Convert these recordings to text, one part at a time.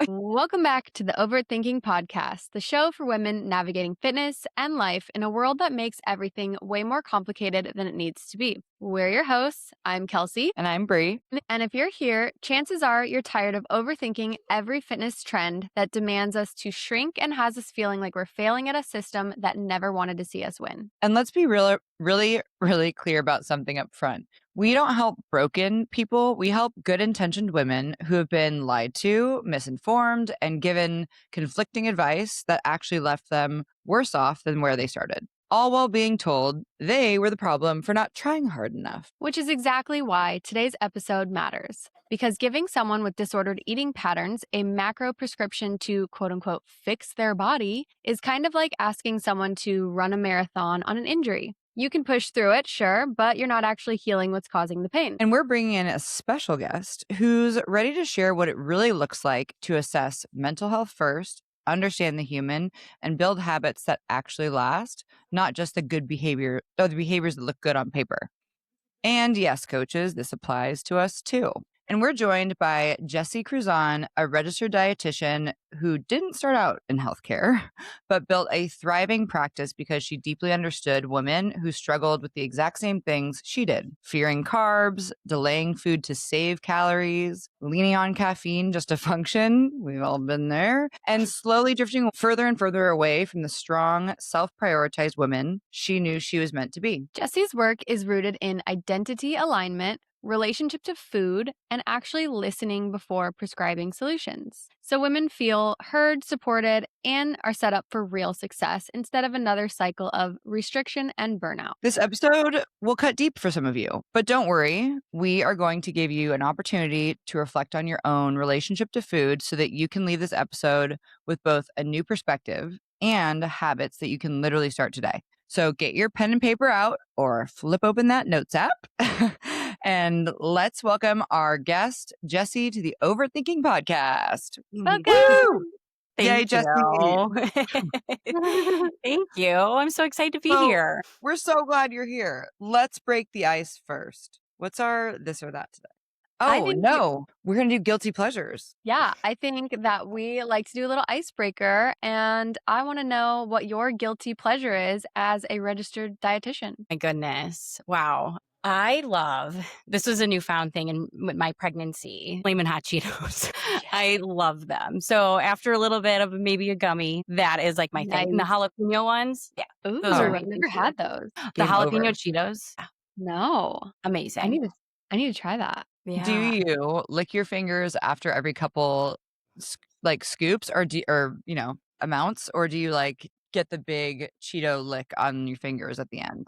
Welcome back to the Overthinking Podcast, the show for women navigating fitness and life in a world that makes everything way more complicated than it needs to be. We're your hosts. I'm Kelsey. And I'm Bree. And if you're here, chances are you're tired of overthinking every fitness trend that demands us to shrink and has us feeling like we're failing at a system that never wanted to see us win. And let's be really clear about something up front. We don't help broken people. We help good-intentioned women who have been lied to, misinformed, and given conflicting advice that actually left them worse off than where they started. All while being told they were the problem for not trying hard enough. Which is exactly why today's episode matters. Because giving someone with disordered eating patterns a macro prescription to quote unquote fix their body is kind of like asking someone to run a marathon on an injury. You can push through it, sure, but you're not actually healing what's causing the pain. And we're bringing in a special guest who's ready to share what it really looks like to assess mental health first, understand the human, and build habits that actually last, not just the good behavior or the behaviors that look good on paper. And yes, coaches, this applies to us too. And we're joined by Jessi Kruzan, a registered dietitian who didn't start out in healthcare, but built a thriving practice because she deeply understood women who struggled with the exact same things she did: fearing carbs, delaying food to save calories, leaning on caffeine just to function. We've all been there. And slowly drifting further and further away from the strong, self-prioritized women she knew she was meant to be. Jessi's work is rooted in identity alignment, relationship to food, and actually listening before prescribing solutions. So women feel heard, supported, and are set up for real success instead of another cycle of restriction and burnout. This episode will cut deep for some of you, but don't worry. We are going to give you an opportunity to reflect on your own relationship to food so that you can leave this episode with both a new perspective and habits that you can literally start today. So get your pen and paper out or flip open that notes app. And let's welcome our guest, Jessi, to the Overthinking Podcast. Welcome. Woo! Thank Yay, you. Jessi. Thank you. I'm so excited to be here. We're so glad you're here. Let's break the ice first. What's our this or that today? Oh, no. We're going to do guilty pleasures. Yeah, I think that we like to do a little icebreaker, and I want to know what your guilty pleasure is as a registered dietitian. My goodness. Wow. This was a newfound thing in my pregnancy, Flamin' Hot Cheetos. I love them. So after a little bit of maybe a gummy, that is like my thing. And the jalapeno ones. Yeah. Ooh, those are I've never had those. The Game jalapeno over. Cheetos. No. Amazing. I need to try that. Yeah. Do you lick your fingers after every couple scoops or amounts, or do you like get the big Cheeto lick on your fingers at the end?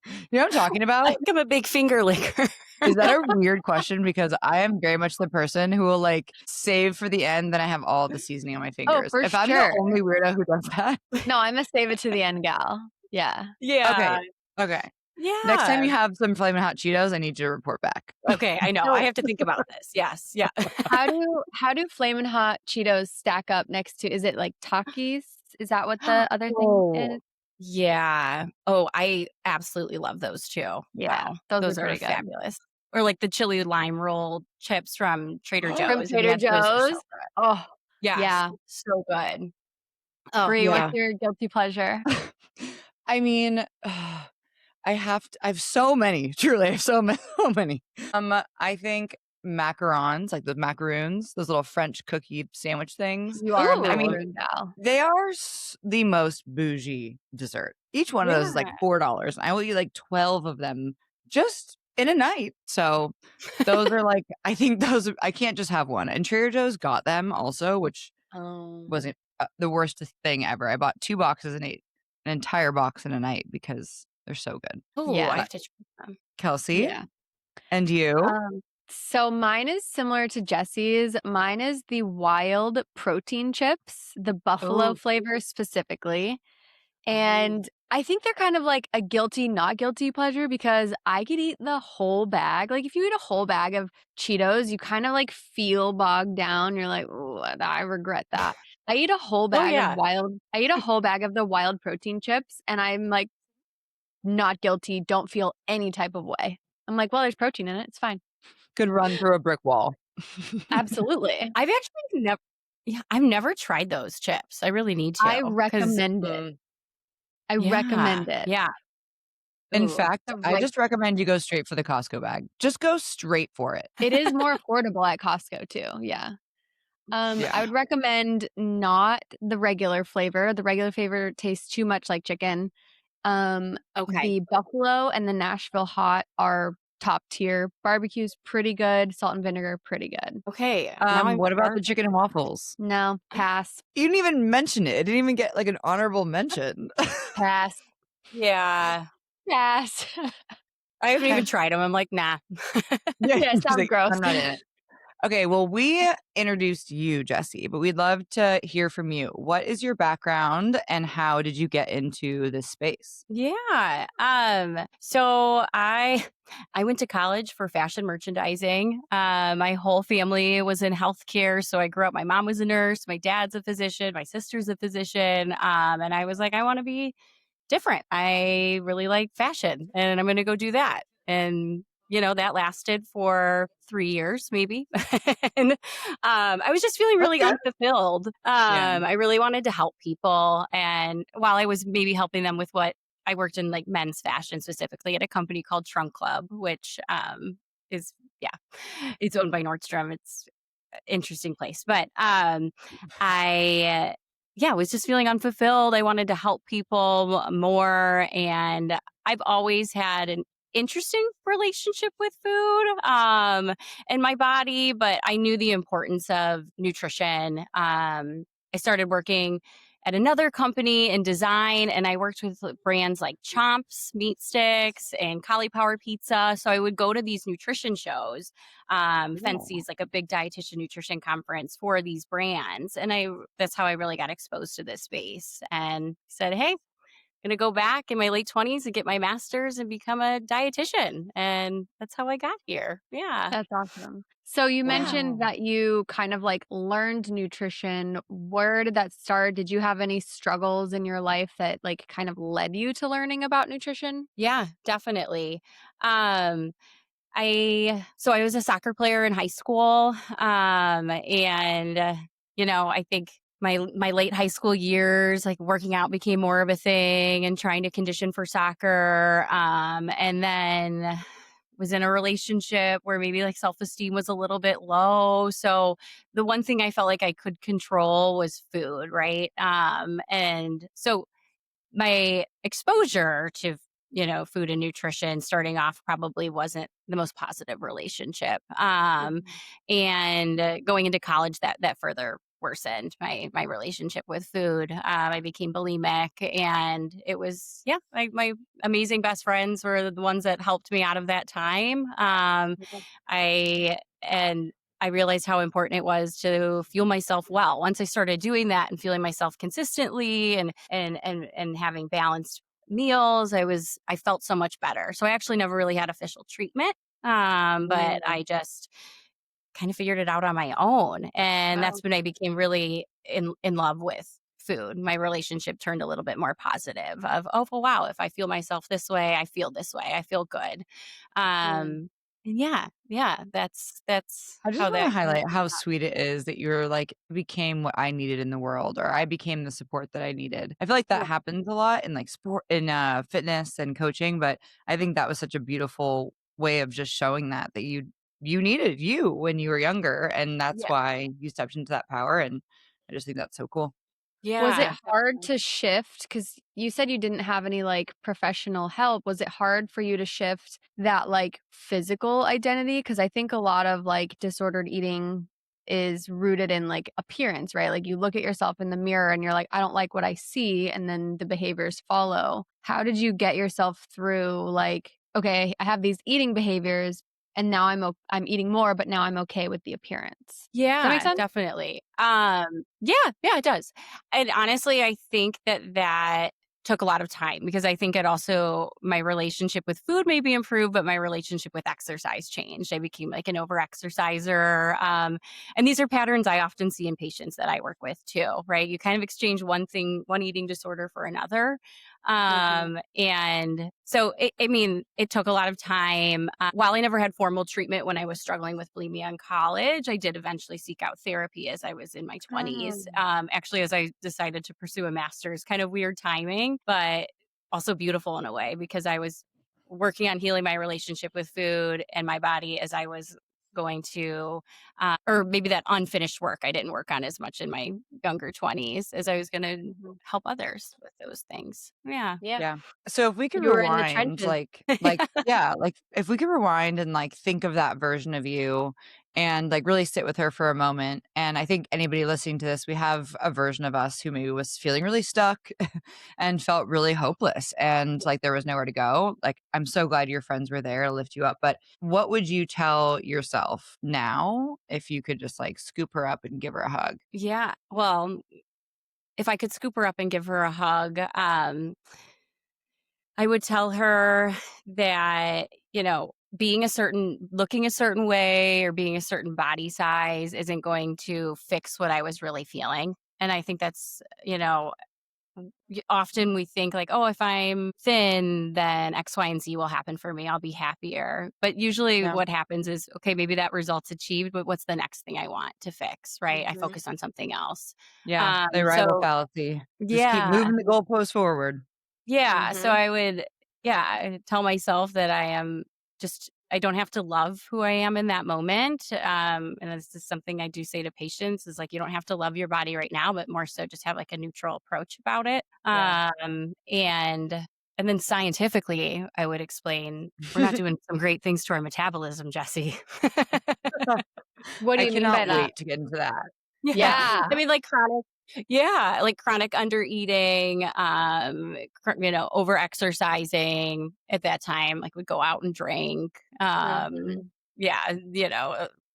You know what I'm talking I about? think I'm a big finger licker. Is that a weird question? Because I am very much the person who will like save for the end, then I have all the seasoning on my fingers. for if I'm sure. the only weirdo who does that. No, I'm a save it to the end gal. Yeah. Yeah. Okay. Yeah. Next time you have some Flamin' Hot Cheetos, I need you to report back. Okay, I know. I have to think about this. Yes. Yeah. How do Flamin' Hot Cheetos stack up next to? Is it like Takis? Is that what the other thing is? Yeah. Oh, I absolutely love those too. Yeah, Wow. those Those are are pretty good. fabulous. Or like the chili lime roll chips from Trader Joe's. From and Trader those are so Joe's? good. Oh, Yes, yeah. so good. Oh, Bree, yeah. what's your guilty pleasure? I mean, I have so many. Truly, I have so many. I think macarons, like the macaroons, those little French cookie sandwich things. You are a Ooh. macaroon gal. They are the most bougie dessert. Each one of those is like $4. I will eat like 12 of them just in a night. So those are like, I think those, I can't just have one. And Trader Joe's got them also, which wasn't the worst thing ever. I bought 2 boxes and ate an entire box in a night because they're so good. Oh, Yeah. I have to try them. Kelsey? Yeah. And you? So mine is similar to Jessi's. Mine is the wild protein chips, the buffalo Ooh. flavor specifically. And I think they're kind of like a guilty, not guilty pleasure because I could eat the whole bag. Like if you eat a whole bag of Cheetos, you kind of like feel bogged down. You're like, oh, I regret that. I eat a whole bag yeah. of I eat a whole bag of the wild protein chips and I'm like not guilty, don't feel any type of way. I'm like, well, there's protein in it. It's fine. Could run through a brick wall. Absolutely. I've actually never yeah, I've never tried those chips. I really need I to, 'cause recommend it. I yeah, recommend it. yeah. In Ooh, fact, The I right just recommend you go straight for the Costco bag. Just go straight for it. It is more affordable at Costco too, yeah. I Yeah. would recommend not the regular flavor. The regular flavor tastes too much like chicken. okay. The buffalo and the Nashville hot are top tier. Barbecue's pretty good. Salt and vinegar, pretty good. Okay, now I'm What about the starving. chicken and waffles? No, pass, You didn't even mention it. It didn't even get like an honorable mention. pass, Yeah. pass. I haven't even tried them. I'm like, "Nah." Yeah, Yeah, she's sounds like, gross. I'm not in it. Okay, well, we introduced you, Jessi, but we'd love to hear from you. What is your background and how did you get into this space? Yeah. So I went to college for fashion merchandising. My whole family was in healthcare. So I grew up, my mom was a nurse, my dad's a physician, my sister's a physician. And I was like, I want to be different. I really like fashion and I'm going to go do that. And, that lasted for 3 years, maybe. and I was just feeling That's really good. unfulfilled. Yeah. I really wanted to help people. And while I was maybe helping them with what I worked in like men's fashion specifically at a company called Trunk Club, which is, yeah, it's owned by Nordstrom. It's an interesting place. But I yeah, was just feeling unfulfilled. I wanted to help people more. And I've always had an interesting relationship with food and my body, but I knew the importance of nutrition. I started working at another company in design and I worked with brands like Chomps, Meat Sticks, and Cauliflower Pizza. So I would go to these nutrition shows. Cool. Fancy's like a big dietitian nutrition conference for these brands. And that's how I really got exposed to this space and said, hey, I'm going to go back in my late 20s and get my master's and become a dietitian. And that's how I got here. Yeah. That's awesome. So you Yeah. mentioned Wow. that you kind of like learned nutrition. Where did that start? Did you have any struggles in your life that like kind of led you to learning about nutrition? Yeah, definitely. Um, I was a soccer player in high school. And I think my late high school years, like working out became more of a thing and trying to condition for soccer. And then was in a relationship where maybe like self-esteem was a little bit low. So the one thing I felt like I could control was food, right? And so my exposure to food and nutrition starting off probably wasn't the most positive relationship Mhm. and going into college that further worsened my relationship with food. I became bulimic and it was my amazing best friends were the ones that helped me out of that time. I and I realized how important it was to fuel myself well. Once I started doing that and fueling myself consistently and having balanced meals, I felt so much better. So I actually never really had official treatment. But Mm. I just kind of figured it out on my own. And Wow. that's when I became really in love with food. My relationship turned a little bit more positive of, oh well, wow, if I feel myself this way, I feel this way. I feel good. Mm. And yeah, that's I just how want to that kind of highlight came how about. sweet it is that you're like became what I needed in the world, or I became the support that I needed. I feel like that Yeah. happens a lot in like sport, in fitness and coaching, but I think that was such a beautiful way of just showing that you needed you when you were younger, and that's Yeah. why you stepped into that power. And I just think that's so cool. Was it Yeah. hard to shift? Because you said you didn't have any like professional help. Was it hard for you to shift that like physical identity? Because I think a lot of like disordered eating is rooted in like appearance, right? Like you look at yourself in the mirror and you're like, I don't like what I see. And then the behaviors follow. How did you get yourself through like, okay, I have these eating behaviors and now I'm eating more, but now I'm okay with the appearance. Does that make Yeah, sense? definitely. Yeah, it does. And honestly, I think that took a lot of time because I think it also my relationship with food maybe improved, but my relationship with exercise changed. I became like an over exerciser. And these are patterns I often see in patients that I work with too, right? You kind of exchange one eating disorder for another. And so, I mean, it took a lot of time. While I never had formal treatment when I was struggling with bulimia in college, I did eventually seek out therapy as I was in my 20s. Actually, as I decided to pursue a master's, kind of weird timing, but also beautiful in a way because I was working on healing my relationship with food and my body as I was going to, or maybe that unfinished work I didn't work on as much in my younger 20s as I was going to help others with those things. Yeah. Yeah. Yeah. So if we could You were in the rewind, trenches. yeah, like if we could rewind and like think of that version of you and like really sit with her for a moment. And I think anybody listening to this, we have a version of us who maybe was feeling really stuck and felt really hopeless and like there was nowhere to go. Like I'm so glad your friends were there to lift you up. But what would you tell yourself now if you could just like scoop her up and give her a hug? Yeah. Well, if I could scoop her up and give her a hug, I would tell her that, looking a certain way or being a certain body size isn't going to fix what I was really feeling. And I think that's, often we think like, oh, if I'm thin, then X, Y, and Z will happen for me. I'll be happier. But usually Yeah. what happens is, okay, maybe that result's achieved, but what's the next thing I want to fix? Right. I focus on something else. Yeah. The arrival So fallacy. Just keep yeah. moving the goalpost forward. Yeah, so Mhm. I would I tell myself that I don't have to love who I am in that moment, and this is something I do say to patients is, like, you don't have to love your body right now, but more so just have, like, a neutral approach about it, Yeah. and then scientifically, I would explain, we're not doing some great things to our metabolism, Jesse. What do I you mean by cannot that? wait to get into that. Yeah. I Yeah. mean, like chronic under eating, over exercising at that time, like would go out and drink. Mhm. Yeah,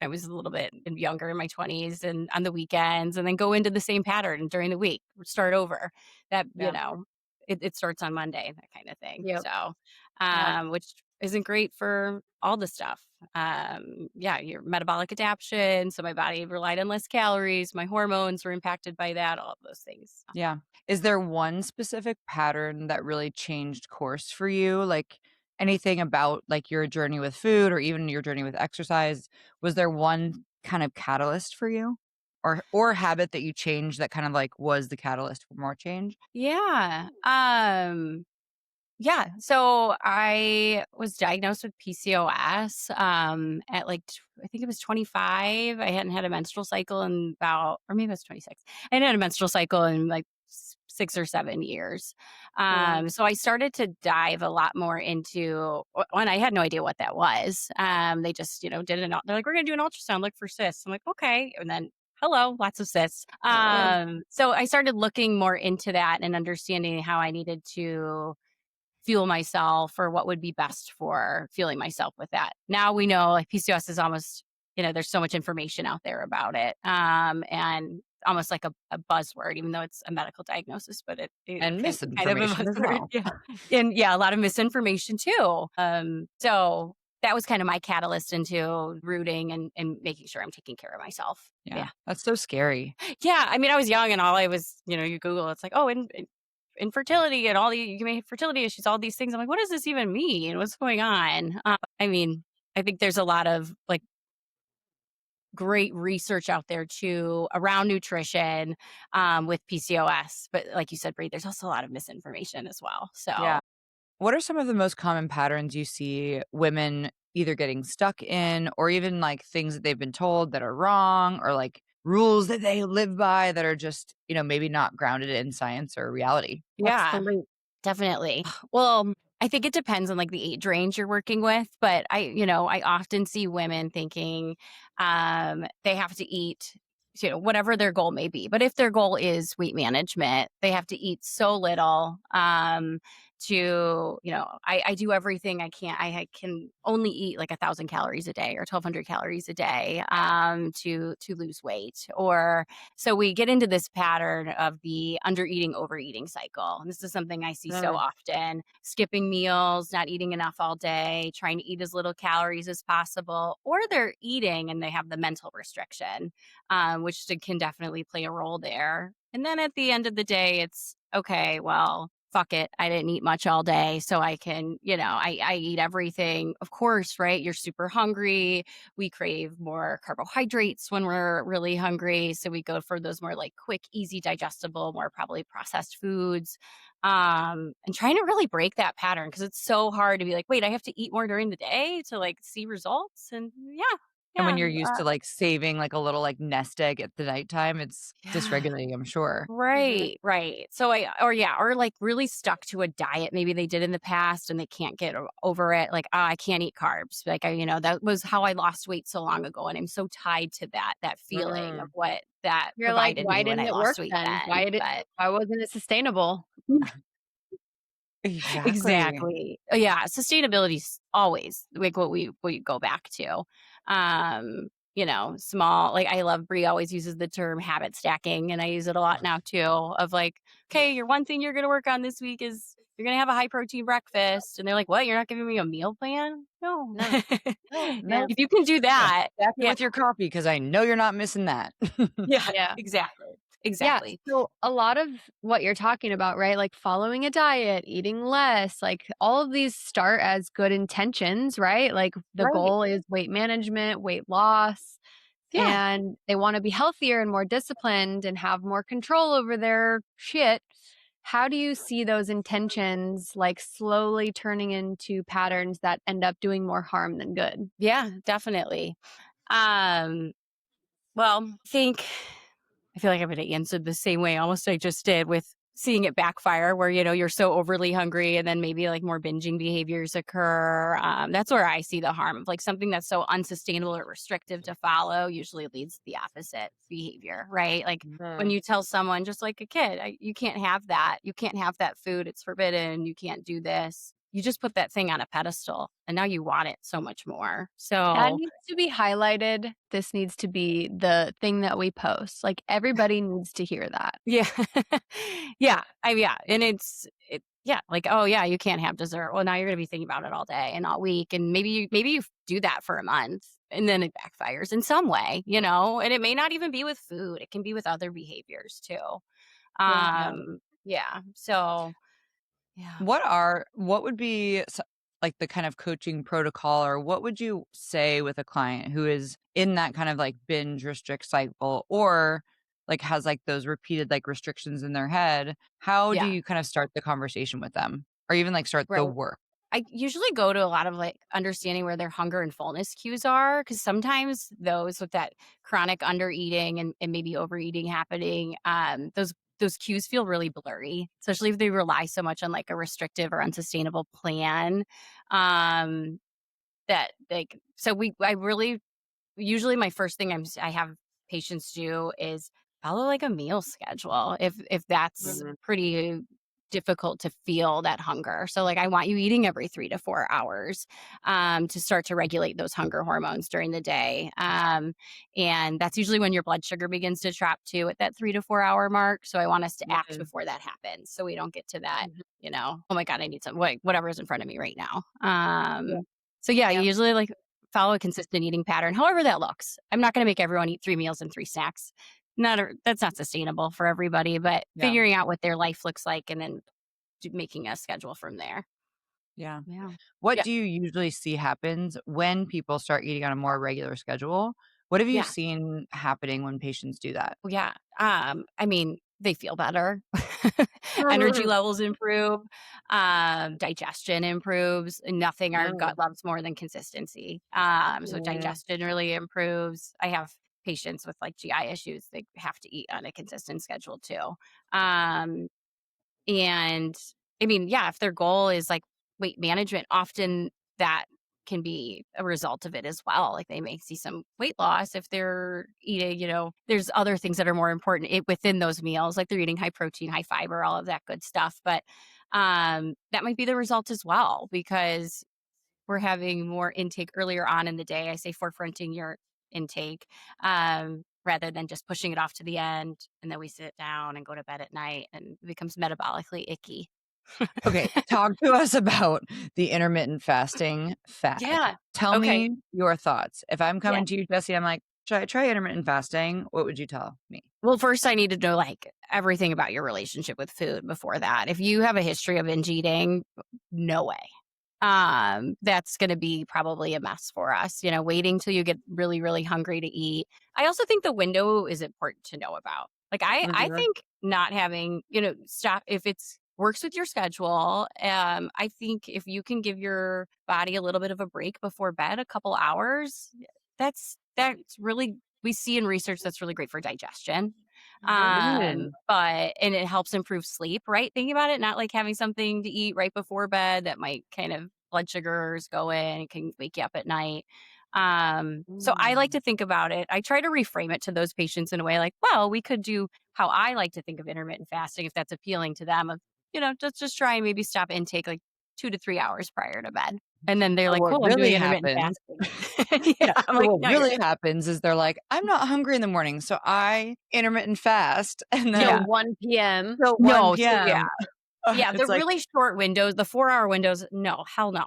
I was a little bit younger in my 20s and on the weekends and then go into the same pattern during the week, start over. That, Yeah. it starts on Monday, that kind of thing. Yep. So, Yep. which isn't great for all the stuff. Yeah, your metabolic adaptation. So my body relied on less calories. My hormones were impacted by that, all of those things. Yeah. Is there one specific pattern that really changed course for you? Like anything about like your journey with food or even your journey with exercise? Was there one kind of catalyst for you? Or habit that you changed that kind of like was the catalyst for more change? Yeah. Yeah. So I was diagnosed with PCOS at I think it was 25. I hadn't had a menstrual cycle in about, or maybe it was 26. I hadn't had a menstrual cycle in like 6 or 7 years. Wow. So I started to dive a lot more into one. I had no idea what that was. They just, they're like, we're going to do an ultrasound, look for cysts. I'm like, okay. And then hello, lots of cysts. Yeah. So I started looking more into that and understanding how I needed to fuel myself or what would be best for fueling myself with that. Now we know like PCOS is almost, there's so much information out there about it. And almost like a buzzword, even though it's a medical diagnosis, but it And can be kind of a misinformation as buzzword. well. Yeah. And yeah, a lot of misinformation too. So that was kind of my catalyst into rooting and making sure I'm taking care of myself. Yeah. Yeah. That's so scary. Yeah. I mean, I was young and all I was, you Google, it's like, oh, infertility and you can make fertility issues, all these things. I'm like, what does this even mean? What's going on? I mean, I think there's a lot of like great research out there too around nutrition with PCOS. But like you said, Bree, there's also a lot of misinformation as well. Yeah. So What are some of the most common patterns you see women either getting stuck in or even like things that they've been told that are wrong or like rules that they live by that are just, maybe not grounded in science or reality? yeah, Absolutely. definitely. Well, I think it depends on like the age range you're working with, but I often see women thinking they have to eat, whatever their goal may be. But if their goal is weight management, they have to eat so little I do everything I can. I can only eat like 1,000 calories a day or 1,200 calories a day to lose weight. Or so we get into this pattern of the under eating, overeating cycle. And this is something I see so Mm. often: skipping meals, not eating enough all day, trying to eat as little calories as possible, or they're eating and they have the mental restriction, which can definitely play a role there. And then at the end of the day, it's okay, well, fuck it, I didn't eat much all day, so I can, I eat everything. Of course, right? You're super hungry. We crave more carbohydrates when we're really hungry. So we go for those more like quick, easy, digestible, more probably processed foods. And trying to really break that pattern because it's so hard to be like, wait, I have to eat more during the day to like see results. And And when yeah, you're used to, like, saving, like, a little, like, nest egg at the nighttime, it's yeah. dysregulating, I'm sure. Right, right. So or like really stuck to a diet maybe they did in the past and they can't get over it. Like, I can't eat carbs. Like, that was how I lost weight so long ago. And I'm so tied to that feeling of Mm. what that You're like, provided why me when didn't I it work lost weight then? then. But Why wasn't it sustainable? Exactly. exactly. Yeah, sustainability's always like what we go back to. Small like I love Brie always uses the term habit stacking and I use it a lot now too of like, okay, your one thing you're gonna work on this week is you're gonna have a high protein breakfast. And they're like, what? You're not giving me a meal plan? No. No, no, Yeah. no. If you can do Yeah. that, Stack it yeah. with your coffee because I know you're not missing that. Yeah, Yeah. exactly. Yeah. Exactly. So a lot of what you're talking about, right? Like following a diet, eating less, like all of these start as good intentions, right? Like the Right. goal is weight management, weight loss, Yeah. and they want to be healthier and more disciplined and have more control over their shit. How do you see those intentions like slowly turning into patterns that end up doing more harm than good? Yeah, definitely. Um Well, I feel like I'm gonna answer the same way almost I just did with seeing it backfire where, you're so overly hungry and then maybe like more binging behaviors occur. That's where I see the harm of like something that's so unsustainable or restrictive to follow usually leads to the opposite behavior, right? Like when Mhm. you tell someone just like a kid, you can't have that. You can't have that food. It's forbidden. You can't do this. You just put that thing on a pedestal and now you want it so much more. That So needs to be highlighted. This needs to be the thing that we post. Like, everybody needs to hear that. yeah. Yeah. And yeah, like, oh yeah, you can't have dessert. Well, now you're gonna be thinking about it all day and all week. And maybe you do that for a month and then it backfires in some way, and it may not even be with food. It can be with other behaviors too. Yeah. Yeah. Yeah. So yeah. What would be like the kind of coaching protocol, or what would you say with a client who is in that kind of like binge restrict cycle, or like has like those repeated like restrictions in their head? How do Yeah. you kind of start the conversation with them, or even like start Right. the work? I usually go to a lot of like understanding where their hunger and fullness cues are because sometimes those with that chronic under eating and maybe overeating happening, those cues feel really blurry, especially if they rely so much on like a restrictive or unsustainable plan. Um, that like so we I really usually my first thing I have patients do is follow like a meal schedule if that's Mhm. pretty difficult to feel that hunger. So like I want you eating every 3 to 4 hours to start to regulate those hunger hormones during the day. And that's usually when your blood sugar begins to drop too at that 3 to 4 hour mark. So I want us to act Mhm. before that happens so we don't get to that, Mhm. oh my god, I need some whatever is in front of me right now. Yeah. So yeah, you Yeah. usually like follow a consistent eating pattern, however that looks. I'm not going to make everyone eat 3 meals and 3 snacks. That's not sustainable for everybody, but Yeah. figuring out what their life looks like and then making a schedule from there. Yeah. Yeah. What Yeah. do you usually see happens when people start eating on a more regular schedule? What have you Yeah. seen happening when patients do that? Well, yeah. I mean, they feel better. Energy levels improve. Digestion improves. Nothing our Mm. gut loves more than consistency. So Mm. digestion really improves. I have patients with like GI issues. They have to eat on a consistent schedule too. Um, And I mean, yeah, if their goal is like weight management, often that can be a result of it as well. Like they may see some weight loss if they're eating, there's other things that are more important within those meals, like they're eating high protein, high fiber, all of that good stuff. But that might be the result as well because we're having more intake earlier on in the day. I say forefronting your intake rather than just pushing it off to the end. And then we sit down and go to bed at night and it becomes metabolically icky. Okay, talk to us about the intermittent fasting fad. Yeah. Tell Okay. me your thoughts. If I'm Yeah. coming to you, Jessi, I'm like, should I try intermittent fasting? What would you tell me? Well, first I need to know like everything about your relationship with food before that. If you have a history of binge eating, no way. That's going to be probably a mess for us, waiting till you get really, really hungry to eat. I also think the window is important to know about. Like I Mhm. think not having, stop if it's works with your schedule. I think if you can give your body a little bit of a break before bed, a couple hours, that's really we see in research that's really great for digestion. Good. And it helps improve sleep, right? Thinking about it, not like having something to eat right before bed that might kind of blood sugars go in, it can wake you up at night. So I like Mm. to think about it. I try to reframe it to those patients in a way like, well, we could do how I like to think of intermittent fasting if that's appealing to them of, just try and maybe stop intake like 2 to 3 hours prior to bed. And then they're So like, what cool, I'm really doing intermittent happens fasting. Yeah. I'm so like, what no, you're really happens is they're like, "I'm not hungry in the morning, so I intermittent fast," and Till yeah. then 1 p.m. till No, 1 so yeah. PM. Yeah, the It's like really short windows, the 4-hour windows, no, hell no.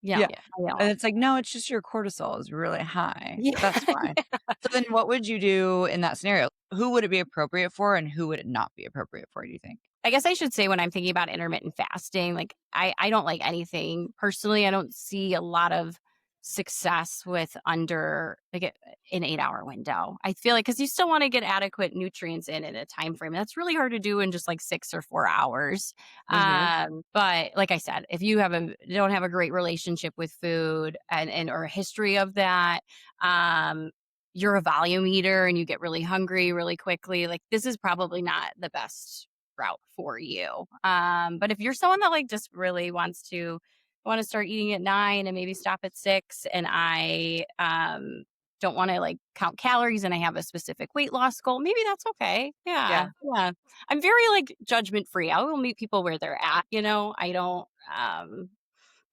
yeah, Yeah, I and don't. it's like, "No, it's just your cortisol is really high, Yeah. but that's fine." So then what would you do in that scenario? Who would it be appropriate for, and who would it not be appropriate for, do you think? I guess I should say when I'm thinking about intermittent fasting, like I don't like anything personally. I don't see a lot of success with under like an 8-hour window. I feel like because you still want to get adequate nutrients in a time frame. That's really hard to do in just like 6 or 4 hours. Mhm. But like I said, if you don't have a great relationship with food and or a history of that, um, you're a volume eater and you get really hungry really quickly. Like this is probably not the best route for you. But if you're someone that like just really want to start eating at 9 and maybe stop at 6, and I don't want to like count calories and I have a specific weight loss goal, maybe that's okay. Yeah. Yeah. Yeah. I'm very like judgment free. I will meet people where they're at, I don't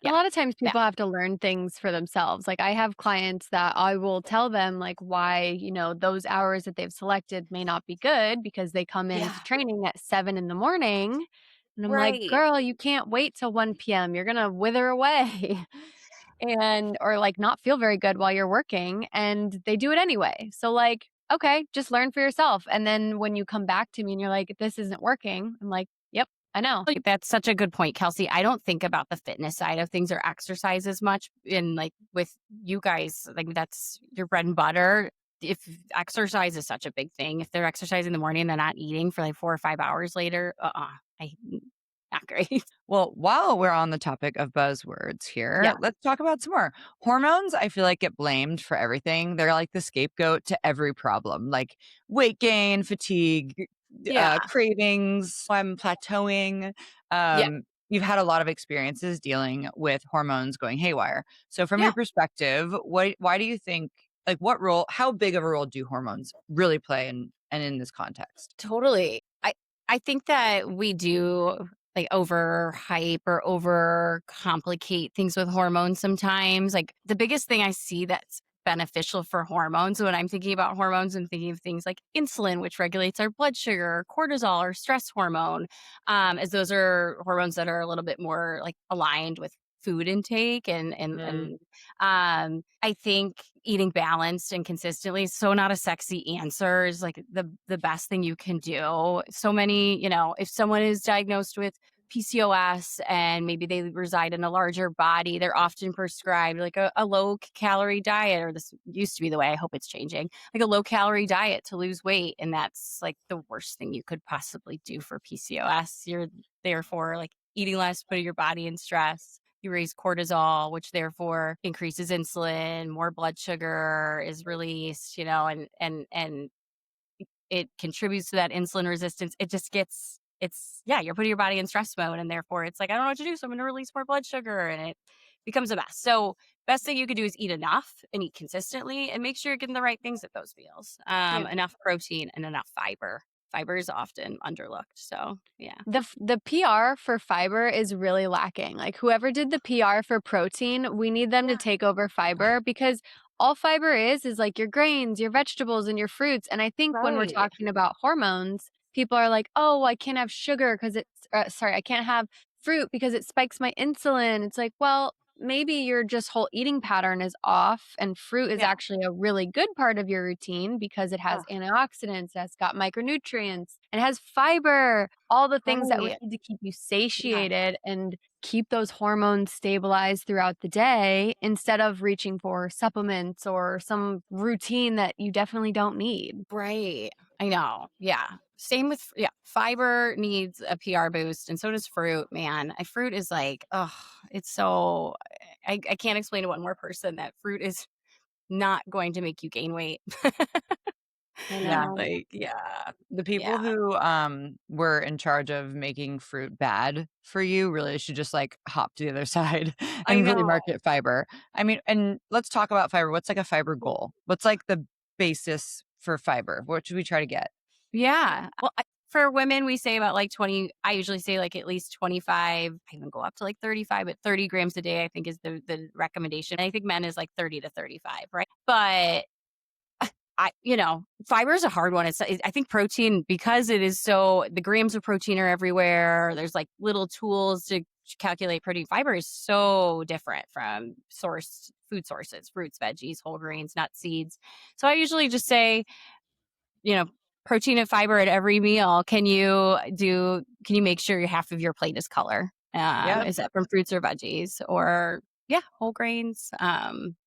A yeah. lot of times Yeah. people have to learn things for themselves. Like I have clients that I will tell them like why, those hours that they've selected may not be good because they come into Yeah. training at 7 in the morning. And I'm like, Right. girl, you can't wait till 1 p.m. You're gonna wither away. And or like not feel very good while you're working. And they do it anyway. So like, okay, just learn for yourself. And then when you come back to me and you're like, this isn't working, I'm like, yep, I know. Like, that's such a good point, Kelsey. I don't think about the fitness side of things or exercise as much. And like with you guys, like that's your bread and butter. If exercise is such a big thing, if they're exercising in the morning and they're not eating for like 4 or 5 hours later, I not great. Well, while we're on the topic of buzzwords Yeah. here, let's talk about some more. Hormones, I feel like get blamed for everything. They're like the scapegoat to every problem, like weight gain, fatigue, Yeah. cravings. I'm plateauing. Yeah. You've had a lot of experiences dealing with hormones going haywire. So, from Yeah. your perspective, why do you think, like, what role, how big of a role do hormones really play in this context? Totally. I think that we do like overhype or over complicate things with hormones sometimes. Like the biggest thing I see that's beneficial for hormones when I'm thinking about hormones and thinking of things like insulin, which regulates our blood sugar, cortisol, or stress hormone, as those are hormones that are a little bit more like aligned with food intake and I think eating balanced and consistently is so not a sexy answer is like the best thing you can do. So many, if someone is diagnosed with PCOS and maybe they reside in a larger body, they're often prescribed like a low calorie diet, or this used to be the way. I hope it's changing, like a low calorie diet to lose weight. And that's like the worst thing you could possibly do for PCOS. You're therefore like eating less, putting your body in stress. You raise cortisol, which therefore increases insulin, more blood sugar is released, and it contributes to that insulin resistance. It just gets yeah, you're putting your body in stress mode and therefore it's like, I don't know what to do. So I'm gonna release more blood sugar and it becomes a mess. So best thing you could do is eat enough and eat consistently and make sure you're getting the right things at those meals. Yeah. Enough protein and enough fiber. Fiber is often underlooked. So yeah. The PR for fiber is really lacking. Like whoever did the PR for protein, we need them to Yeah. take over fiber because all fiber is like your grains, your vegetables, and your fruits. And I think when we're Right. talking about hormones, people are like, "Oh, I can't have sugar because it's sorry, I can't have fruit because it spikes my insulin." It's like, well, maybe your just whole eating pattern is off, and fruit is Yeah. actually a really good part of your routine because it has Oh, antioxidants, it's got micronutrients, it has fiber, all the things that we right. need to keep you Yeah. satiated and keep those hormones stabilized throughout the day instead of reaching for supplements or some routine that you definitely don't need. Right. I know. Yeah. Same with fiber needs a PR boost, and so does fruit, man. Fruit is like, oh, it's so I can't explain to one more person that fruit is not going to make you gain weight. I Yeah. know. Like, yeah. The Yeah. people who were in charge of making fruit bad for you really should just like hop to the other side I and really know. market fiber. I mean, and let's talk about fiber. What's like a fiber goal? What's like the basis for fiber? What should we try to get? Yeah. Well, for women, we say about like 20. I usually say like at least 25. I even go up to like 35, but 30 grams a day, I think, is the recommendation. I think men is like 30 to 35, right? But fiber is a hard one. I think protein, because it is so, the grams of protein are everywhere. There's like little tools to calculate protein. Fiber is so different from food sources, fruits, veggies, whole grains, nuts, seeds. So I usually just say, you know, protein and fiber at every meal. Can you make sure half of your plate is color? Yeah. Is that from fruits or veggies, or whole grains?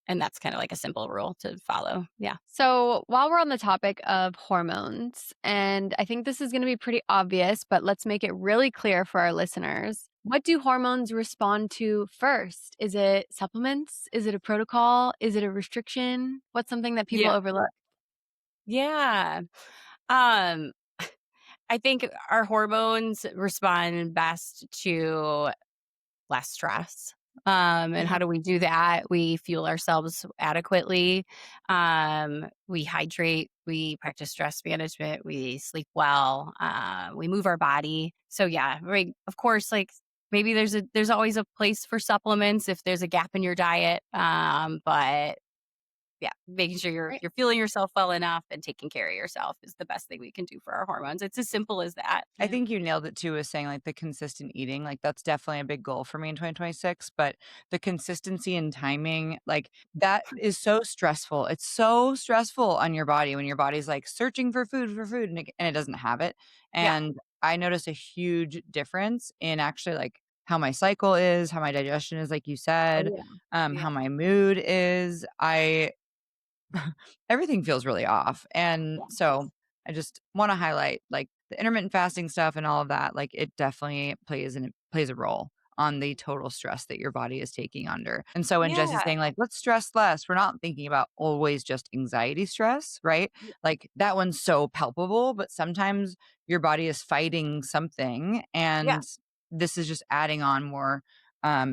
And that's kind of like a simple rule to follow. Yeah. So, while we're on the topic of hormones, and I think this is going to be pretty obvious, but let's make it really clear for our listeners. What do hormones respond to first? Is it supplements? Is it a protocol? Is it a restriction? What's something that people Yeah. overlook? Yeah. Um, I think our hormones respond best to less stress. And Yeah. how do we do that? We fuel ourselves adequately. We hydrate. We practice stress management. We sleep well. We move our body. So yeah, right. Of course, like maybe there's always a place for supplements if there's a gap in your diet. But yeah, making sure you're Right. you're fueling yourself well enough and taking care of yourself is the best thing we can do for our hormones. It's as simple as that. I Yeah. think you nailed it too, with saying like the consistent eating. Like that's definitely a big goal for me in 2026. But the consistency and timing, like that is so stressful. It's so stressful on your body when your body's like searching for food and it doesn't have it. Yeah. And I notice a huge difference in actually like how my cycle is, how my digestion is, like you Oh said, yeah. Yeah. how my mood is. Everything feels really off. And Yeah. so I just want to highlight like the intermittent fasting stuff and all of that. Like it definitely plays a role on the total stress that your body is taking under. And so when Jesse's Yeah. saying like, let's stress less, we're not thinking about always just anxiety stress, right? Like that one's so palpable, but sometimes your body is fighting something Yeah. and this is just adding on more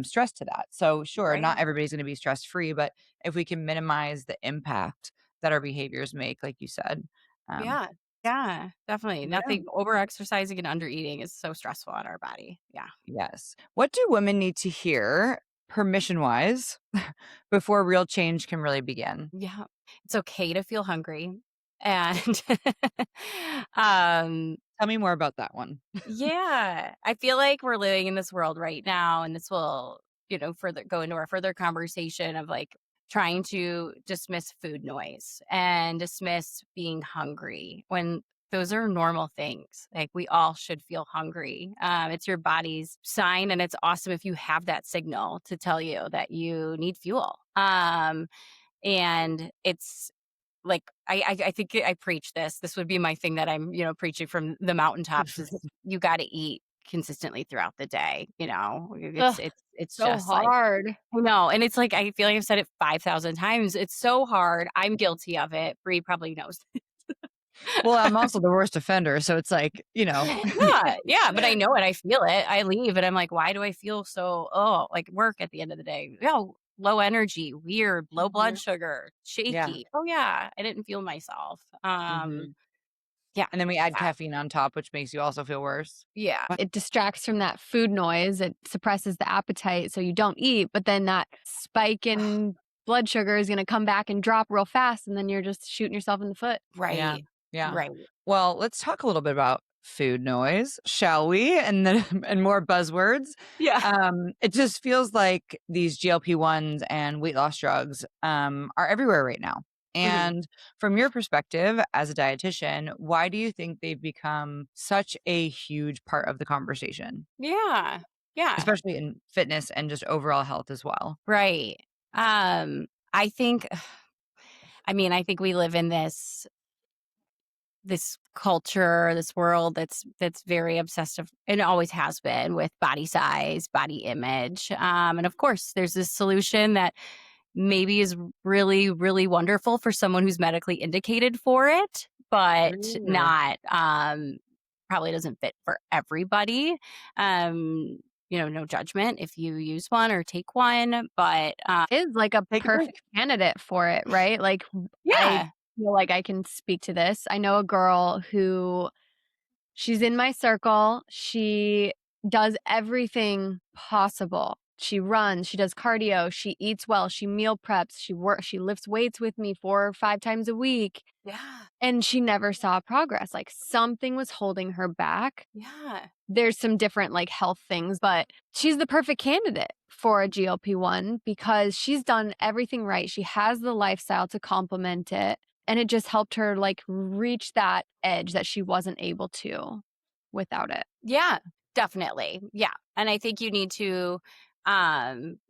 stress to that. So sure, Right. not everybody's going to be stress free, but if we can minimize the impact that our behaviors make, like you said. Um, Yeah. Yeah. Definitely. yeah, Nothing over exercising and under eating is so stressful on our body. Yeah. yes. What do women need to hear, permission wise, before real change can really begin? Yeah. It's okay to feel hungry. And um Tell me more about that one. yeah, I feel like we're living in this world right now, and this will, further go into our further conversation of like trying to dismiss food noise and dismiss being hungry when those are normal things. Like we all should feel hungry. It's your body's sign, and it's awesome if you have that signal to tell you that you need fuel. And it's like I think I preach this. This would be my thing that I'm, preaching from the mountaintops is you got to eat consistently throughout the day. Ugh, It's so just like hard. I know, and it's like I feel like I've said it 5,000 times. It's so hard. I'm guilty of it. Bree probably knows. Well, I'm also the worst offender. So it's like, Yeah, yeah, but I know it. I feel it. I leave, and I'm like, why do I feel so? Oh, like work at the end of the day. Low energy, weird, low blood Mhm. sugar, yeah. shaky. Oh yeah, I didn't feel myself. Hmm. Yeah, And then we add yeah, caffeine on top, which makes you also feel worse. yeah. It distracts from that food noise. It suppresses the appetite so you don't eat, but then that spike in blood sugar is going to come back and drop real fast, and then you're just shooting yourself in the foot. Yeah. Right, Yeah. right. Well, let's talk a little bit about food noise, shall we? And then and more buzzwords. Yeah. It just feels like these GLP-1s and weight loss drugs are everywhere right now. Mhm. And from your perspective as a dietitian, why do you think they've become such a huge part of the conversation, Yeah. Yeah. especially in fitness and just overall health as well? Right. I think I think we live in this culture, this world that's very obsessive and always has been with body size, body image. And of course, there's this solution that maybe is really, really wonderful for someone who's medically indicated for it, but Ooh. not probably doesn't fit for everybody. No judgment if you use one or take one, but Is like a Take a break. perfect candidate for it, right? Like, I yeah, feel like I can speak to this. I know a girl who she's in my circle. She does everything possible. She runs, she does cardio, she eats well, she meal preps, she lifts weights with me 4 or 5 times a week, yeah, and she never saw progress. Like, something was holding her back. yeah, There's some different, like, health things, but she's the perfect candidate for a GLP-1 because she's done everything right. She has the lifestyle to complement it, and it just helped her, like, reach that edge that she wasn't able to without it. yeah, definitely. Yeah. And I think you need to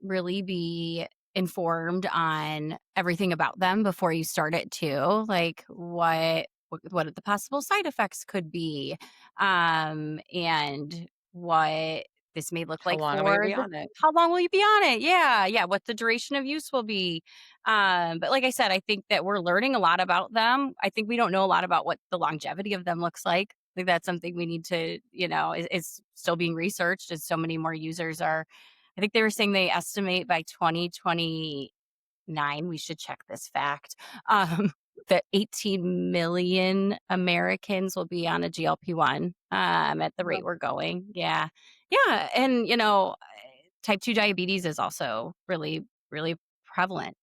really be informed on everything about them before you start it too. Like what the possible side effects could be, and what this may look How like long will you for be the on it? how long will you be on it? Yeah, yeah, what the duration of use will be. But like I said, I think that we're learning a lot about them. I think we don't know a lot about what the longevity of them looks like. I think that's something we need to, is still being researched as so many more users are. I think they were saying they estimate by 2029, we should check this fact, that 18 million Americans will be on a GLP-1 at the rate we're going. Yeah. Yeah. And, type 2 diabetes is also really, really prevalent.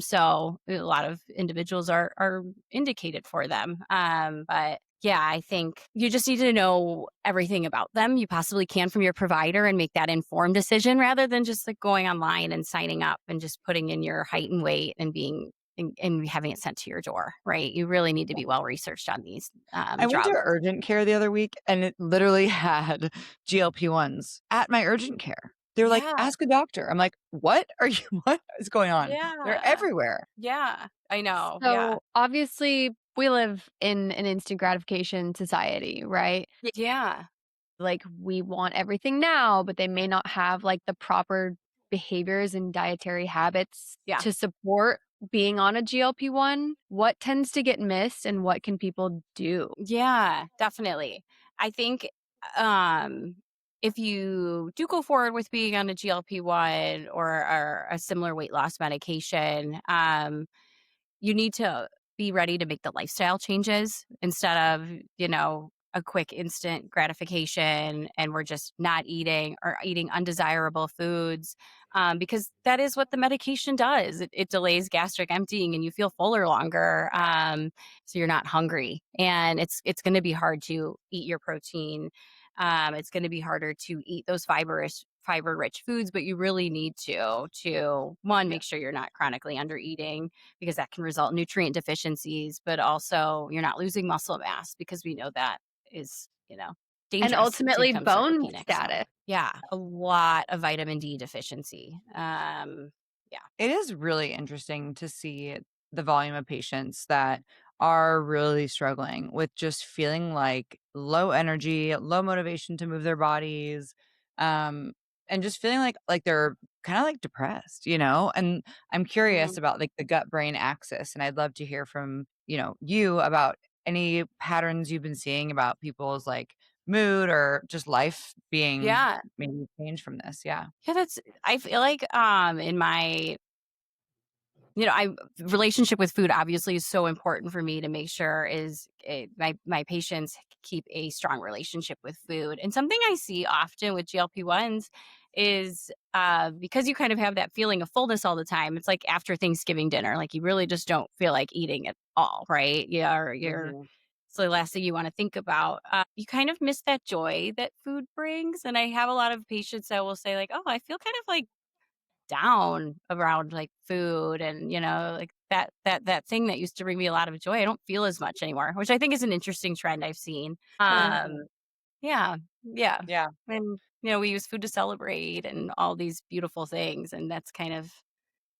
So a lot of individuals are indicated for them. But yeah, I think you just need to know everything about them you possibly can from your provider and make that informed decision rather than just like going online and signing up and just putting in your height and weight and and having it sent to your door, right? You really need to be well researched on these I went to drugs. urgent care the other week and it literally had GLP-1s at my urgent care. They were like, Yeah. "Ask a doctor." I'm like, "What are you what is going on?" They're Yeah. everywhere. Yeah. I know. Yeah. So, obviously, we live in an instant gratification society, right? Yeah. Like, we want everything now, but they may not have, like, the proper behaviors and dietary habits Yeah. to support being on a GLP-1. What tends to get missed and what can people do? Yeah, definitely. I think um if you do go forward with being on a GLP-1 or a similar weight loss medication, you need to be ready to make the lifestyle changes instead of, a quick instant gratification and we're just not eating or eating undesirable foods, because that is what the medication does. It delays gastric emptying and you feel fuller longer, so you're not hungry. And it's going to be hard to eat your protein. It's going to be harder to eat those fiber rich foods, but you really need to one, Yeah. make sure you're not chronically under eating because that can result in nutrient deficiencies, but also you're not losing muscle mass because we know that is, And dangerous to ultimately, become bone sarcopenic. So status. yeah, a lot of vitamin D deficiency. Yeah. It is really interesting to see the volume of patients that are really struggling with just feeling like low energy, low motivation to move their bodies, um, and just feeling like they're kind of like depressed, you know? And I'm curious Mhm. about like the gut brain axis, and I'd love to hear from, you about any patterns you've been seeing about people's like mood or just life being Yeah. maybe changed from this. Yeah. Yeah, I feel like in my I relationship with food obviously is so important for me to make sure my patients keep a strong relationship with food. And something I see often with GLP-1s is because you kind of have that feeling of fullness all the time. It's like after Thanksgiving dinner, like you really just don't feel like eating at all, right? Yeah, or you're Mhm. So the last thing you want to think about, you kind of miss that joy that food brings. And I have a lot of patients that will say like, "Oh, I feel kind of like down around like food and like that thing that used to bring me a lot of joy. I don't feel as much anymore," which I think is an interesting trend I've seen. Mhm. Yeah, yeah, Yeah. and we use food to celebrate and all these beautiful things, and that's kind of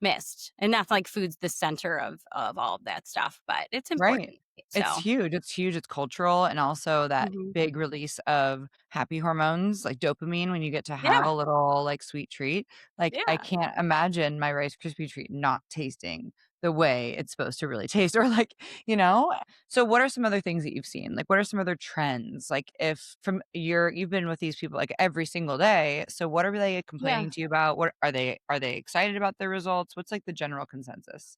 missed. And not like food's the center of all of that stuff, but it's Right. important. It's So, huge. It's huge. It's cultural and also that mhm. big release of happy hormones like dopamine when you get to have Yeah, a little like sweet treat. Like I yeah, can't imagine my Rice Krispie treat not tasting the way it's supposed to really taste or like, you know? So what are some other things that you've seen? Like what are some other trends? Like if from you've been with these people like every single day, so what are they yeah. complaining to you about? What are they excited about the results? What's like the general consensus?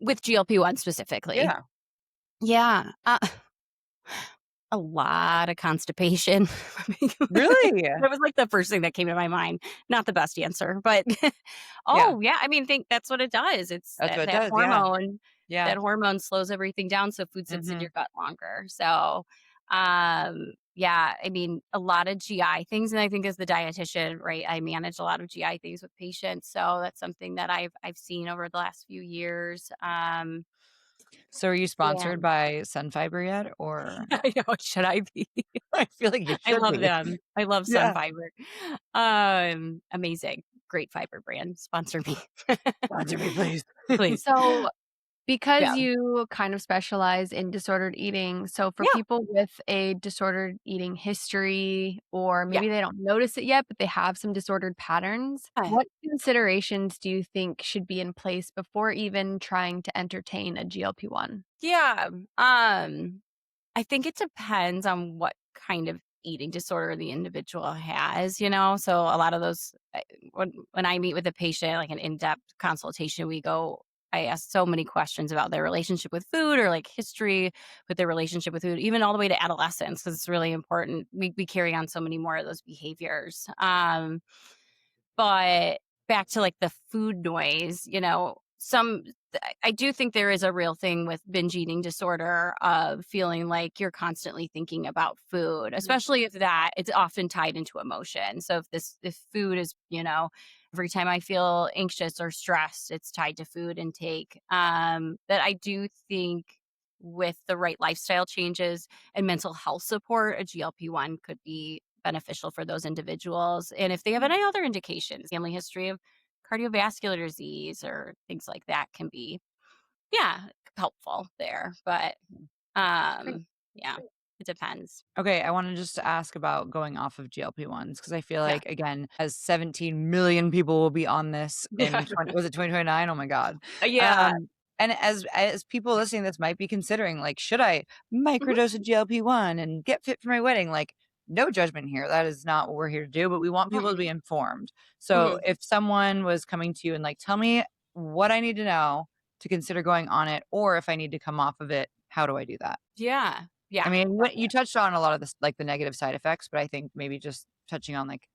With GLP-1 specifically. Yeah. Yeah, a lot of constipation. Really? That was, like, the first thing that came to my mind. Not the best answer, but Yeah. oh, yeah, I mean, think that's what it does. It's That's what that it that does, yeah. hormone Yeah. that hormone slows everything down so food sits in Mhm. your gut longer. So, yeah, I mean, a lot of GI things, and I think as the dietitian, right, I manage a lot of GI things with patients, so that's something that I've seen over the last few years. So are you Yeah. sponsored by Sunfiber yet, or I know, should I be? I feel like you I should love be. them. I love Yeah. Sunfiber. Amazing. Great fiber brand. Sponsor me. Sponsor me, please. Please. So, because Yeah. you kind of specialize in disordered eating, so for Yeah. people with a disordered eating history, or Yeah. maybe they don't notice it yet, but they have some disordered patterns, Yeah. what considerations do you think should be in place before even trying to entertain a GLP-1? Yeah. I think it depends on what kind of eating disorder the individual has. So a lot of those when I meet with a patient, like an in-depth consultation, I ask so many questions about their relationship with food or like history with their relationship with food, even all the way to adolescence, because it's really important. We carry on so many more of those behaviors. But back to, like, the food noise, I do think there is a real thing with binge eating disorder of feeling like you're constantly thinking about food, especially if that it's often tied into emotion. So if food is, every time I feel anxious or stressed, it's tied to food intake. That I do think with the right lifestyle changes and mental health support, a GLP-1 could be beneficial for those individuals. And if they have any other indications, family history of cardiovascular disease or things like that can be, yeah, helpful there. But Great. yeah, it depends. Okay, I wanna just ask about going off of GLP-1s because I feel Yeah. like, again, as 17 million people will be on this Yeah. in 2029? Oh my god. Yeah. Um, and as people listening to this might be considering, like, should I Mhm. microdose a GLP-1 and get fit for my wedding? Like, no judgment here. That is not what we're here to do, but we want people to be Mm-mm. informed. So Mhm. if someone was coming to you and like, "Tell me what I need to know to consider going on it, or if I need to come off of it, how do I do that?" Yeah. I Yeah. mean, what you touched on a lot of this like, the negative side effects, but I think maybe just touching on, like,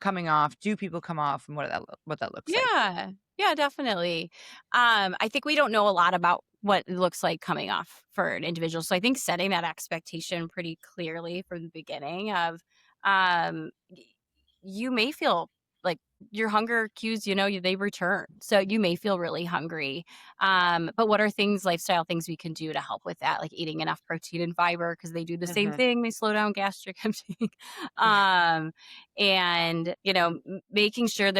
coming off, do people come off and what that looks like? Yeah. Yeah, definitely. I think we don't know a lot about what it looks like coming off for an individual. So I think setting that expectation pretty clearly from the beginning of y- you may feel like your hunger cues, they return. So you may feel really hungry. But what are lifestyle things we can do to help with that? Like eating enough protein and fiber because they do the same Mhm. thing. They slow down gastric emptying. um, and making sure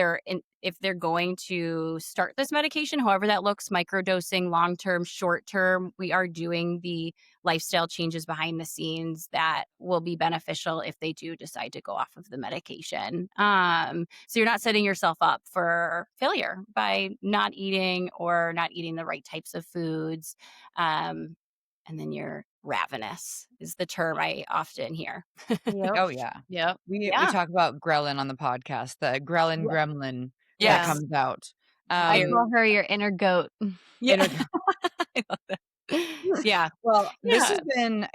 if they're going to start this medication, however that looks, microdosing, long term, short term, we are doing the lifestyle changes behind the scenes that will be beneficial if they do decide to go off of the medication. So you're not setting yourself up for failure by not eating or not eating the right types of foods. um, and then you're ravenous is the term I often hear. Yep. Oh, yeah. Yep. We Yeah. talk about ghrelin on the podcast, the ghrelin Yeah. gremlin that Yeah. Yes. comes out. I I call her your inner goat. Yeah. Inter I love that. Yeah. Well, this has Yeah. been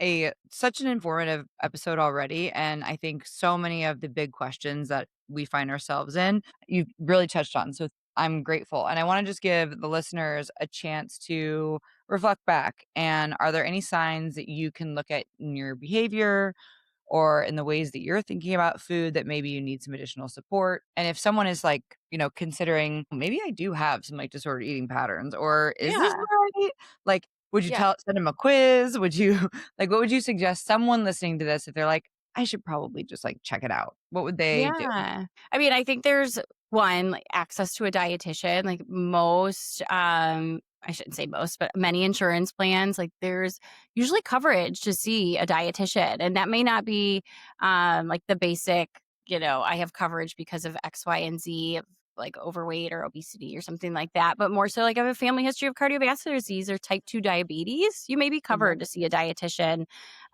such an informative episode already, and I think so many of the big questions that we find ourselves in, you've really touched on. So I'm grateful, and I want to just give the listeners a chance to reflect back. And are there any signs that you can look at in your behavior or in the ways that you're thinking about food that maybe you need some additional support? And if someone is like, considering maybe I do have some like disordered eating patterns, or is this Yeah. right? Like, would you Yeah. send them a quiz? Would you like, what would you suggest someone listening to this if they're like, I should probably just like check it out? What would they do? Yeah. I mean, I think there's one, like access to a dietitian, like most, I shouldn't say most, but many insurance plans, like there's usually coverage to see a dietitian. And that may not be like the basic, I have coverage because of X, Y, and Z of like overweight or obesity or something like that. But more so like I have a family history of cardiovascular disease or type 2 diabetes, you may be Mhm. covered to see a dietitian.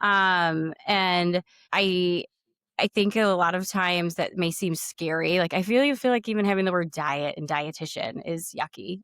And I I think a lot of times that may seem scary. Like I feel like even having the word diet and dietitian is yucky.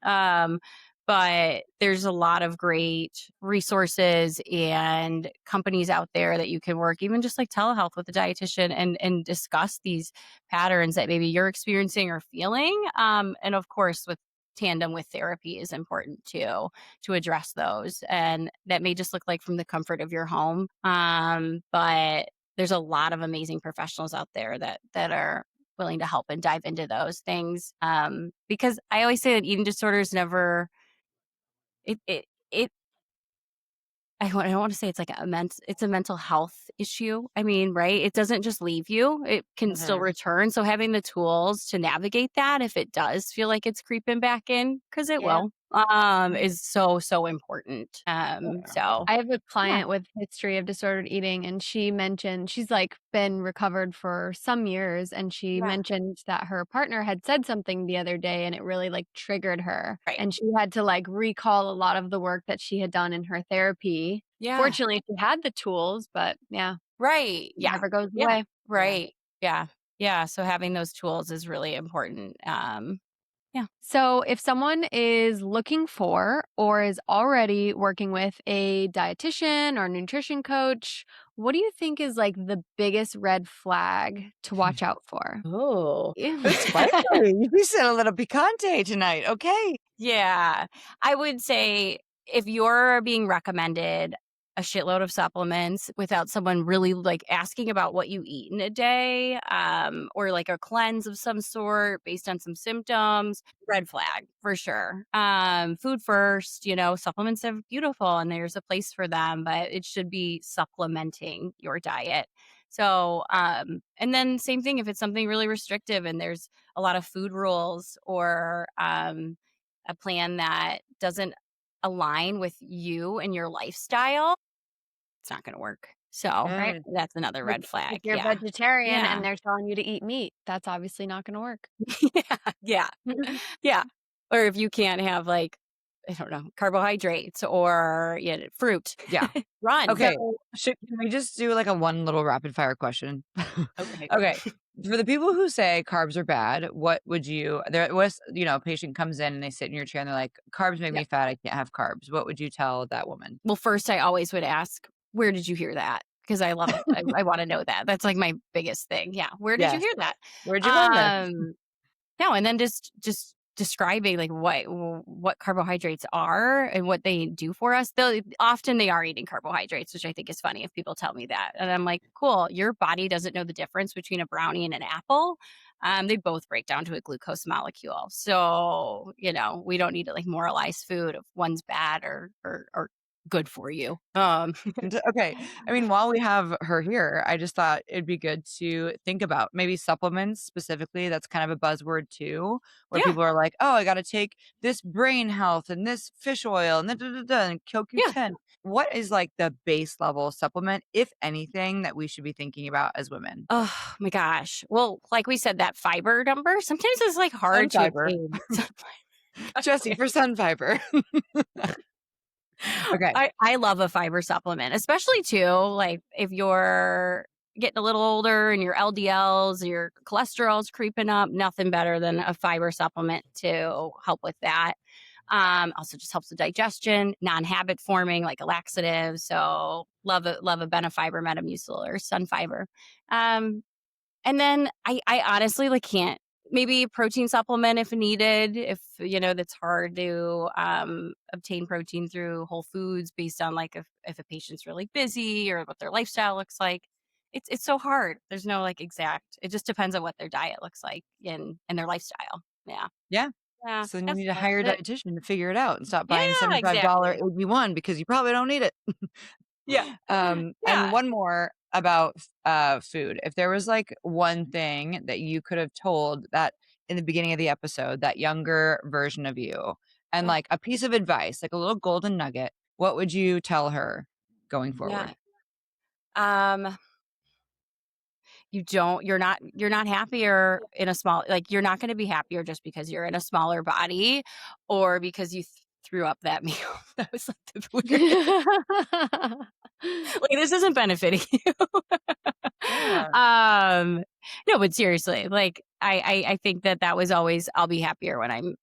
But there's a lot of great resources and companies out there that you can work, even just like telehealth with a dietitian and discuss these patterns that maybe you're experiencing or feeling. And of course, with tandem with therapy is important too to address those. And that may just look like from the comfort of your home. But there's a lot of amazing professionals out there that are willing to help and dive into those things. Because I always say that eating disorders never it I don't want to say it's like it's a mental health issue. I mean, right? It doesn't just leave you. It can still Mhm. return. So having the tools to navigate that if it does feel like it's creeping back in, because it Yeah. will, is so important. So I have a yeah. client with history of disordered eating, and she mentioned she's like been recovered for some years, and she Yeah. mentioned that her partner had said something the other day and it really like triggered her. Right. And she had to like recall a lot of the work that she had done in her therapy. Yeah. Fortunately, she had the tools, but yeah, Right. Yeah. never goes Yeah. away. Yeah. Right. Yeah. Yeah. So having those tools is really important. Yeah. So, if someone is looking for or is already working with a dietitian or nutrition coach, what do you think is like the biggest red flag to watch out for? Oh. It's spicy. You said a little picante tonight. Okay. Yeah. I would say if you're being recommended a shitload of supplements without someone really like asking about what you eat in a day, or like a cleanse of some sort based on some symptoms, red flag for sure. Food first, supplements are beautiful and there's a place for them, but it should be supplementing your diet. So, and then same thing if it's something really restrictive and there's a lot of food rules or, a plan that doesn't align with you and your lifestyle, it's not gonna work. So, Right? Mm. that's another Like red if flag. you're Yeah. vegetarian Yeah. and they're telling you to eat meat, that's obviously not going to work. Yeah. Yeah. Yeah. Or if you can't have, like, I don't know, carbohydrates or, fruit, Yeah. run. Okay. So, Can we just do like a one little rapid fire question? Okay. Okay. For the people who say carbs are bad, what would there was, a patient comes in and they sit in your chair and they're like, carbs make Yep. me fat. I can't have carbs. What would you tell that woman? Well, first, I always would ask, "Where did you hear that?" Because I love it. I wanna know that. That's, like, my biggest thing. Yeah. "Where did you Yes. hear that?" Where'd you learn this? Um No, and then just describing like what carbohydrates are and what they do for us. They are eating carbohydrates, which I think is funny if people tell me that. And I'm like, cool, your body doesn't know the difference between a brownie and an apple. They both break down to a glucose molecule. So, we don't need to like moralize food if one's bad or good for you. Okay. I mean, while we have her here, I just thought it'd be good to think about maybe supplements specifically. That's kind of a buzzword too, where Yeah. people are like, oh, I got to take this brain health and this fish oil and and Yeah. CoQ10. What is like the base level supplement, if anything, that we should be thinking about as women? Oh my gosh. Well, like we said, that fiber number, sometimes it's like Sun hard to fiber. obtain. Jesse for sun fiber. Okay. I love a fiber supplement, especially too, like if you're getting a little older and your LDLs, your cholesterol's creeping up, nothing better than a fiber supplement to help with that. Also just helps with digestion, non-habit forming, like a laxative. So love a Benefiber, Metamucil, or Sun Fiber. And then I honestly like can't maybe protein supplement if needed, if, that's hard to obtain protein through Whole Foods based on like if a patient's really busy or what their lifestyle looks like. It's so hard. There's no like exact, it just depends on what their diet looks like and their lifestyle. Yeah. Yeah. Yeah. So then you That's need to hire a it. dietitian to figure it out and stop buying Yeah, $75 exactly. AG1 because you probably don't need it. Yeah. And Yeah. one more about food. If there was like one thing that you could have told that in the beginning of the episode, that younger version of you, and Oh, like a piece of advice, like a little golden nugget, what would you tell her going yeah. forward? Um, you're not happier in a small, like, you're not gonna be happier just because you're in a smaller body or because you threw up that meal. That was, like, the weirdest. Like, this isn't benefiting you. Yeah. Um, no, but seriously, like, I think that was always, I'll be happier when I'm,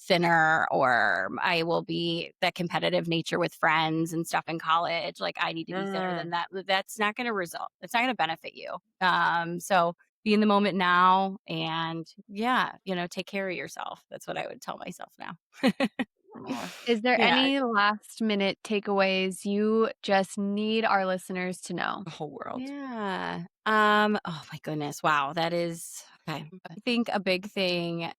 thinner, or I will be that competitive nature with friends and stuff in college. Like, I need to be thinner than Mm. that. That's not going to result. It's not going to benefit you. So be in the moment now, and yeah, take care of yourself. That's what I would tell myself now. Aw, Is there Yeah. any last minute takeaways you just need our listeners to know? the whole world. Yeah. Oh my goodness. Wow. That is okay. I think a big thing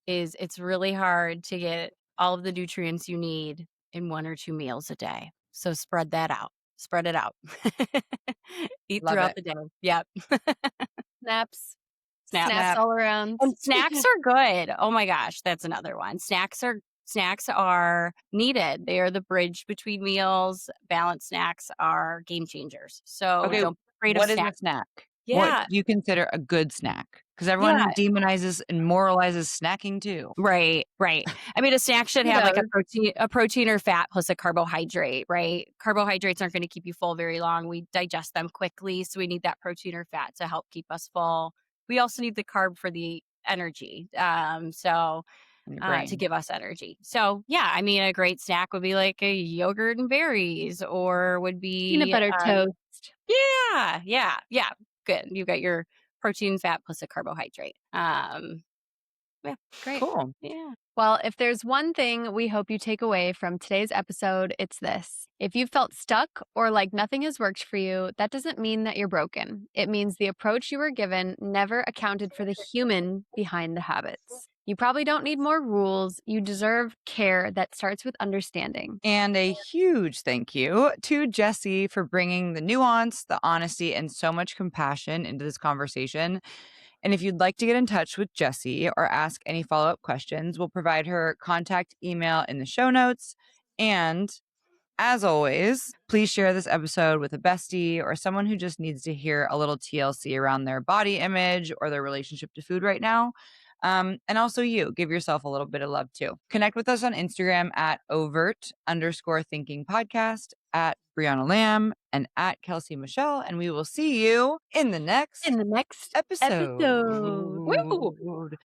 is it's really hard to get all of the nutrients you need in 1 or 2 meals a day. So spread that out. Spread it out. Eat Love throughout it. the day. Yep. Snaps. Snaps. Snaps Snap. all around. And snacks are good. Oh my gosh, that's another one. Snacks are needed. They are the bridge between meals. Balanced snacks are game changers. So Okay, don't be afraid of what is a snacks. snack? What Yeah. do you consider a good snack? Because Yeah. everyone demonizes and moralizes snacking too. Right, right. I mean, a snack should have like a Kudos. protein or fat plus a carbohydrate, right? Carbohydrates aren't going to keep you full very long. We digest them quickly, so we need that protein or fat to help keep us full. We also need the carb for the energy, In your to brain. give us energy. So yeah, I mean, a great snack would be like a yogurt and berries, or would Peanut be butter toast. yeah, good. You got your protein, fat plus a carbohydrate. Yeah, great. Cool. Yeah. Well, if there's one thing we hope you take away from today's episode, it's this. If you felt stuck or like nothing has worked for you, that doesn't mean that you're broken. It means the approach you were given never accounted for the human behind the habits. You probably don't need more rules. You deserve care that starts with understanding. And a huge thank you to Jessi for bringing the nuance, the honesty, and so much compassion into this conversation. And if you'd like to get in touch with Jessi or ask any follow up questions, we'll provide her contact email in the show notes. And as always, please share this episode with a bestie or someone who just needs to hear a little TLC around their body image or their relationship to food right now. And also give yourself a little bit of love too. Connect with us on Instagram at overt_thinking podcast, at Brianna Lamb, and at Kelsey Michelle. And we will see you in the next In the next episode. episode. Woo! Woo!